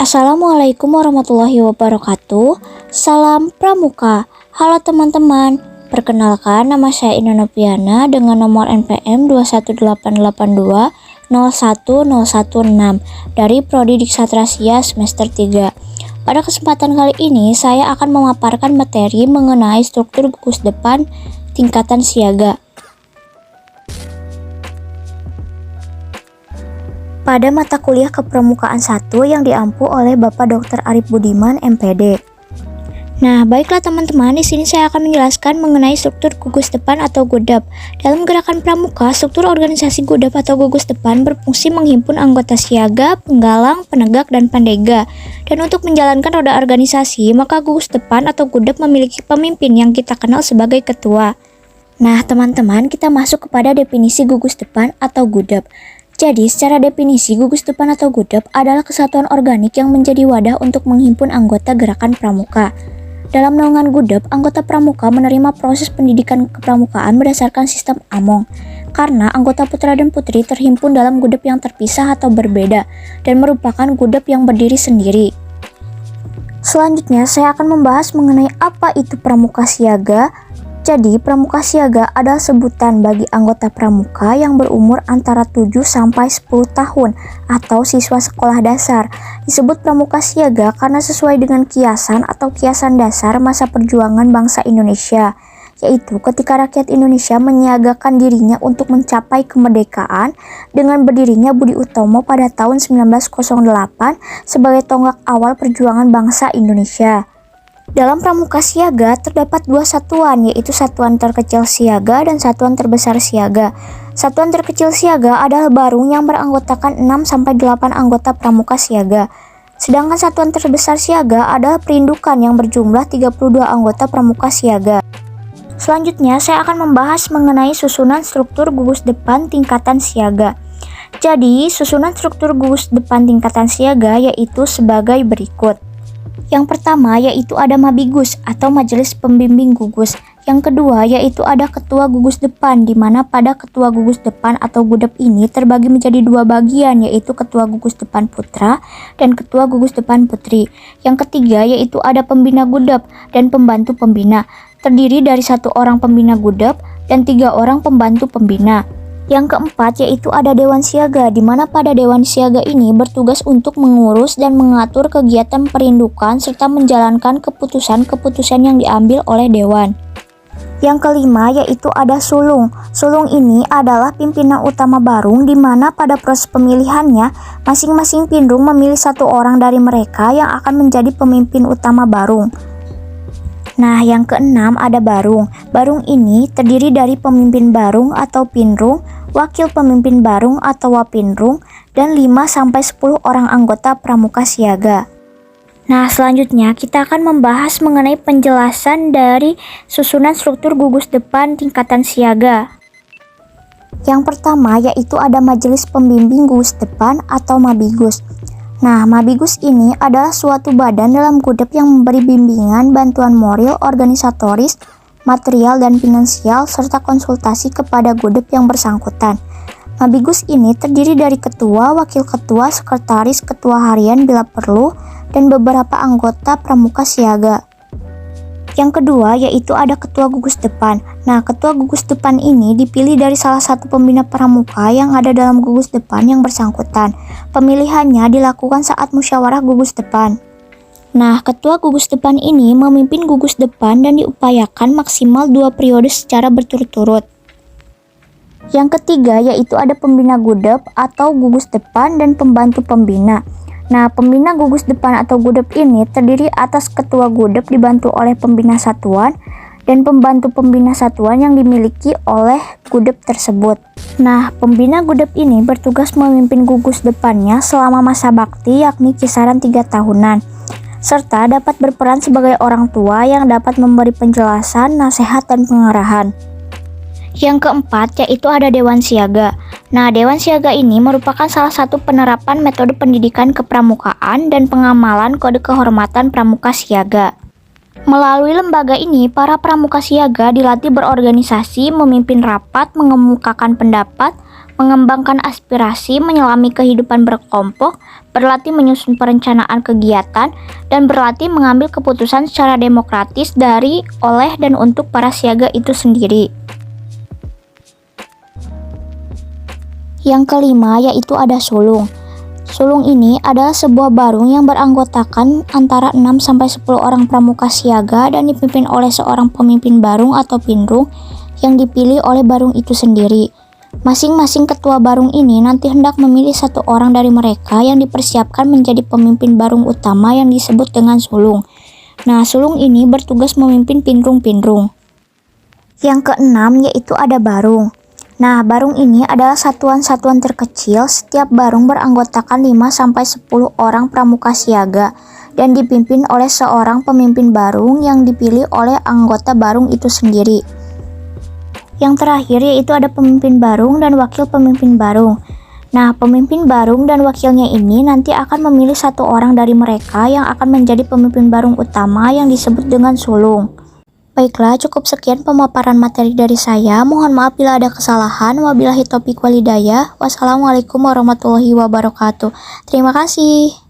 Assalamualaikum warahmatullahi wabarakatuh. Salam Pramuka. Halo teman-teman, perkenalkan nama saya Ina Noviana dengan nomor NPM 21882010116 dari Prodi Diksatrasia semester 3. Pada kesempatan kali ini saya akan memaparkan materi mengenai struktur gugus depan tingkatan siaga. Pada mata kuliah Kepramukaan 1 yang diampu oleh Bapak Dr. Arif Budiman, MPD. Nah, baiklah teman-teman, di sini saya akan menjelaskan mengenai struktur gugus depan atau GUDAP. Dalam gerakan pramuka, struktur organisasi GUDAP atau gugus depan berfungsi menghimpun anggota siaga, penggalang, penegak, dan pandega. Dan untuk menjalankan roda organisasi, maka gugus depan atau GUDAP memiliki pemimpin yang kita kenal sebagai ketua. Nah, teman-teman, kita masuk kepada definisi gugus depan atau GUDAP. Jadi, secara definisi, gugus depan atau GUDAP adalah kesatuan organik yang menjadi wadah untuk menghimpun anggota gerakan pramuka. Dalam naungan GUDAP, anggota pramuka menerima proses pendidikan kepramukaan berdasarkan sistem AMONG. Karena anggota putra dan putri terhimpun dalam GUDAP yang terpisah atau berbeda, dan merupakan GUDAP yang berdiri sendiri. Selanjutnya, saya akan membahas mengenai apa itu pramuka siaga. Jadi, pramuka siaga adalah sebutan bagi anggota pramuka yang berumur antara 7 sampai 10 tahun atau siswa sekolah dasar. Disebut pramuka siaga karena sesuai dengan kiasan atau kiasan dasar masa perjuangan bangsa Indonesia, yaitu ketika rakyat Indonesia menyiagakan dirinya untuk mencapai kemerdekaan dengan berdirinya Budi Utomo pada tahun 1908 sebagai tonggak awal perjuangan bangsa Indonesia. Dalam pramuka siaga terdapat dua satuan, yaitu satuan terkecil siaga dan satuan terbesar siaga. Satuan terkecil siaga adalah barung yang beranggotakan 6-8 anggota pramuka siaga. Sedangkan satuan terbesar siaga adalah perindukan yang berjumlah 32 anggota pramuka siaga. Selanjutnya saya akan membahas mengenai susunan struktur gugus depan tingkatan siaga. Jadi, susunan struktur gugus depan tingkatan siaga yaitu sebagai berikut. Yang pertama yaitu ada Mabigus atau Majelis Pembimbing Gugus. Yang kedua yaitu ada Ketua Gugus Depan, di mana pada Ketua Gugus Depan atau GUDAP ini terbagi menjadi dua bagian, yaitu Ketua Gugus Depan Putra dan Ketua Gugus Depan Putri. Yang ketiga yaitu ada Pembina GUDAP dan Pembantu Pembina, terdiri dari 1 orang Pembina GUDAP dan 3 orang Pembantu Pembina. Yang keempat yaitu ada Dewan Siaga, di mana pada Dewan Siaga ini bertugas untuk mengurus dan mengatur kegiatan perindukan serta menjalankan keputusan-keputusan yang diambil oleh Dewan. Yang kelima yaitu ada Sulung. Sulung ini adalah pimpinan utama barung, di mana pada proses pemilihannya masing-masing pindung memilih 1 orang dari mereka yang akan menjadi pemimpin utama barung. Nah, yang keenam ada Barung. Barung ini terdiri dari pemimpin barung atau pindrung, wakil pemimpin barung atau wapindrung, dan 5-10 orang anggota pramuka siaga. Nah, selanjutnya kita akan membahas mengenai penjelasan dari susunan struktur gugus depan tingkatan siaga. Yang pertama yaitu ada Majelis Pembimbing Gugus Depan atau Mabigus. Nah, Mabigus ini adalah suatu badan dalam GUDAP yang memberi bimbingan, bantuan moral, organisatoris, material, dan finansial, serta konsultasi kepada GUDAP yang bersangkutan. Mabigus ini terdiri dari ketua, wakil ketua, sekretaris, ketua harian bila perlu, dan beberapa anggota pramuka siaga. Yang kedua yaitu ada Ketua Gugus Depan. Nah, Ketua Gugus Depan ini dipilih dari salah satu pembina pramuka yang ada dalam gugus depan yang bersangkutan. Pemilihannya dilakukan saat musyawarah gugus depan. Nah, Ketua Gugus Depan ini memimpin gugus depan dan diupayakan maksimal 2 periode secara berturut-turut. Yang ketiga yaitu ada Pembina GUDAP atau gugus depan dan pembantu pembina. Nah, pembina gugus depan atau GUDAP ini terdiri atas ketua GUDAP dibantu oleh pembina satuan dan pembantu pembina satuan yang dimiliki oleh GUDAP tersebut. Nah, pembina GUDAP ini bertugas memimpin gugus depannya selama masa bakti, yakni kisaran 3 tahunan, serta dapat berperan sebagai orang tua yang dapat memberi penjelasan, nasihat, dan pengarahan. Yang keempat yaitu ada Dewan Siaga. Nah, Dewan Siaga ini merupakan salah satu penerapan metode pendidikan kepramukaan dan pengamalan kode kehormatan pramuka siaga. Melalui lembaga ini, para pramuka siaga dilatih berorganisasi, memimpin rapat, mengemukakan pendapat, mengembangkan aspirasi, menyelami kehidupan berkelompok, berlatih menyusun perencanaan kegiatan, dan berlatih mengambil keputusan secara demokratis dari, oleh, dan untuk para siaga itu sendiri. Yang kelima yaitu ada sulung. Sulung ini adalah sebuah barung yang beranggotakan antara 6-10 orang pramuka siaga dan dipimpin oleh seorang pemimpin barung atau pinrung yang dipilih oleh barung itu sendiri. Masing-masing ketua barung ini nanti hendak memilih satu orang dari mereka yang dipersiapkan menjadi pemimpin barung utama yang disebut dengan sulung. Nah, sulung ini bertugas memimpin pinrung-pinrung. Yang keenam yaitu ada barung. Nah, barung ini adalah satuan-satuan terkecil. Setiap barung beranggotakan 5-10 orang pramuka siaga dan dipimpin oleh seorang pemimpin barung yang dipilih oleh anggota barung itu sendiri. Yang terakhir yaitu ada pemimpin barung dan wakil pemimpin barung. Nah, pemimpin barung dan wakilnya ini nanti akan memilih satu orang dari mereka yang akan menjadi pemimpin barung utama yang disebut dengan sulung. Baiklah, cukup sekian pemaparan materi dari saya. Mohon maaf bila ada kesalahan. Wabillahi taufiq walhidayah. Wassalamualaikum warahmatullahi wabarakatuh. Terima kasih.